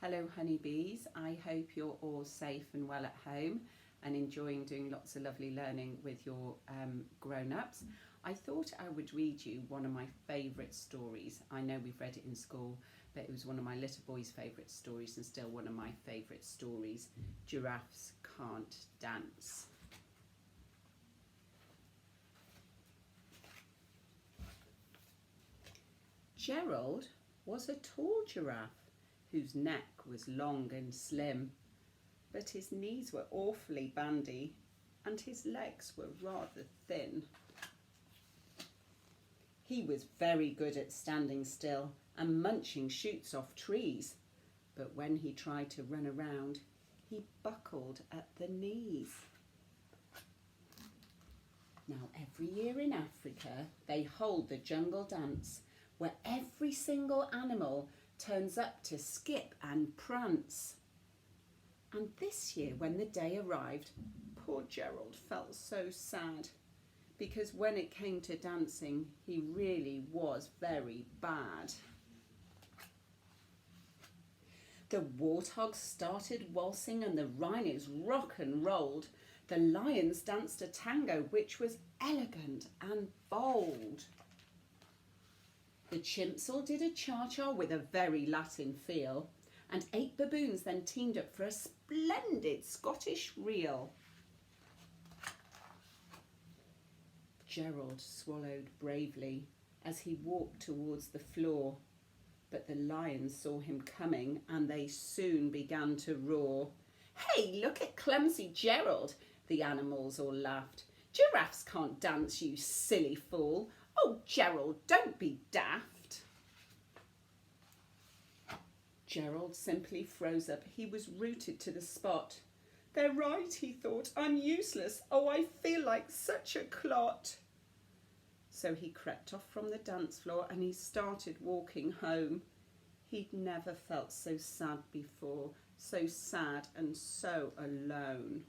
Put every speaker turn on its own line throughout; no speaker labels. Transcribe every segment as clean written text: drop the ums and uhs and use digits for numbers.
Hello honeybees, I hope you're all safe and well at home and enjoying doing lots of lovely learning with your grown-ups. I thought I would read you one of my favourite stories. I know we've read it in school, but it was one of my little boy's favourite stories and still one of my favourite stories. Giraffes can't dance. Gerald was a tall giraffe whose neck was long and slim, but his knees were awfully bandy and his legs were rather thin. He was very good at standing still and munching shoots off trees, but when he tried to run around, he buckled at the knees. Now, every year in Africa, they hold the jungle dance, where every single animal turns up to skip and prance. And this year, when the day arrived, poor Gerald felt so sad, because when it came to dancing, he really was very bad. The warthogs started waltzing and the rhinos rock and rolled. The lions danced a tango which was elegant and bold. The chimps all did a cha-cha with a very Latin feel, and 8 baboons then teamed up for a splendid Scottish reel. Gerald swallowed bravely as he walked towards the floor, but the lions saw him coming and they soon began to roar. "Hey, look at clumsy Gerald," the animals all laughed. "Giraffes can't dance, you silly fool. Oh, Gerald, don't be daft." Gerald simply froze up. He was rooted to the spot. "They're right," he thought. "I'm useless. Oh, I feel like such a clot." So he crept off from the dance floor and he started walking home. He'd never felt so sad before, so sad and so alone.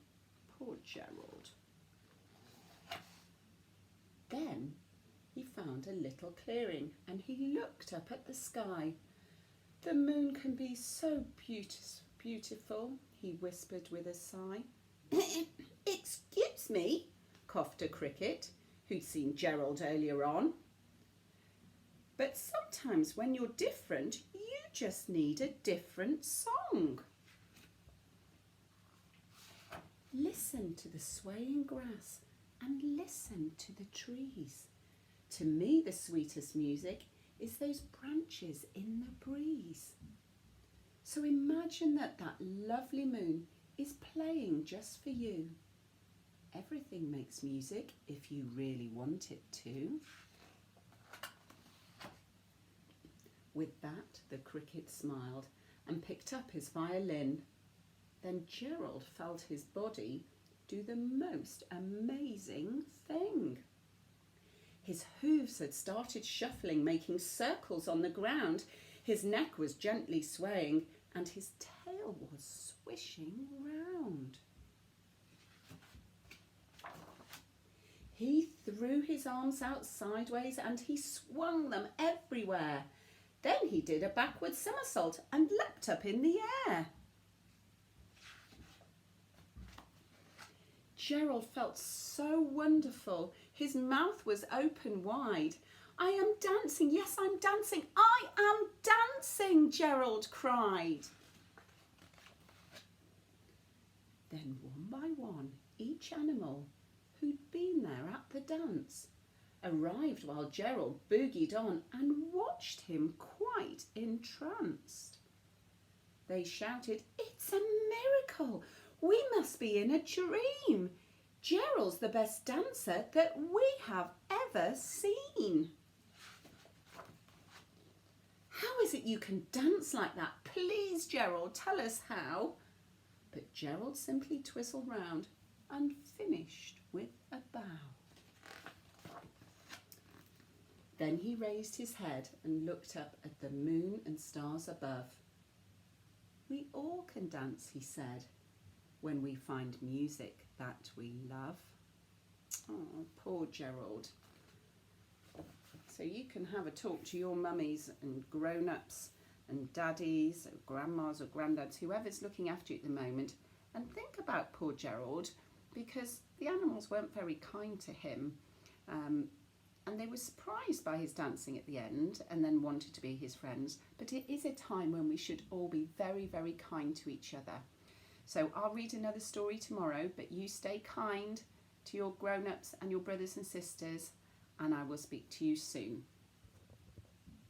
Poor Gerald. Then he found a little clearing and he looked up at the sky. "The moon can be so beautiful," he whispered with a sigh. "Excuse me," coughed a cricket, who'd seen Gerald earlier on. "But sometimes when you're different, you just need a different song." Listen to the swaying grass and listen to the trees. To me, the sweetest music is those branches in the breeze. So imagine that lovely moon is playing just for you. Everything makes music if you really want it to. With that, the cricket smiled and picked up his violin. Then Gerald felt his body do the most amazing thing. His hooves had started shuffling, making circles on the ground. His neck was gently swaying and his tail was swishing round. He threw his arms out sideways and he swung them everywhere. Then he did a backward somersault and leapt up in the air. Gerald felt so wonderful. His mouth was open wide. "I am dancing, yes, I'm dancing, I am dancing," Gerald cried. Then one by one, each animal who'd been there at the dance arrived while Gerald boogied on and watched him quite entranced. They shouted, "It's a miracle! We must be in a dream. Gerald's the best dancer that we have ever seen." "How is it you can dance like that? Please, Gerald, tell us how." But Gerald simply twizzled round and finished with a bow. Then he raised his head and looked up at the moon and stars above. "We all can dance," he said, "when we find music that we love." Oh, poor Gerald. So you can have a talk to your mummies and grown-ups and daddies, or grandmas or granddads, whoever's looking after you at the moment, and think about poor Gerald, because the animals weren't very kind to him. And they were surprised by his dancing at the end and then wanted to be his friends. But it is a time when we should all be very, very kind to each other. So I'll read another story tomorrow, but you stay kind to your grown-ups and your brothers and sisters, and I will speak to you soon.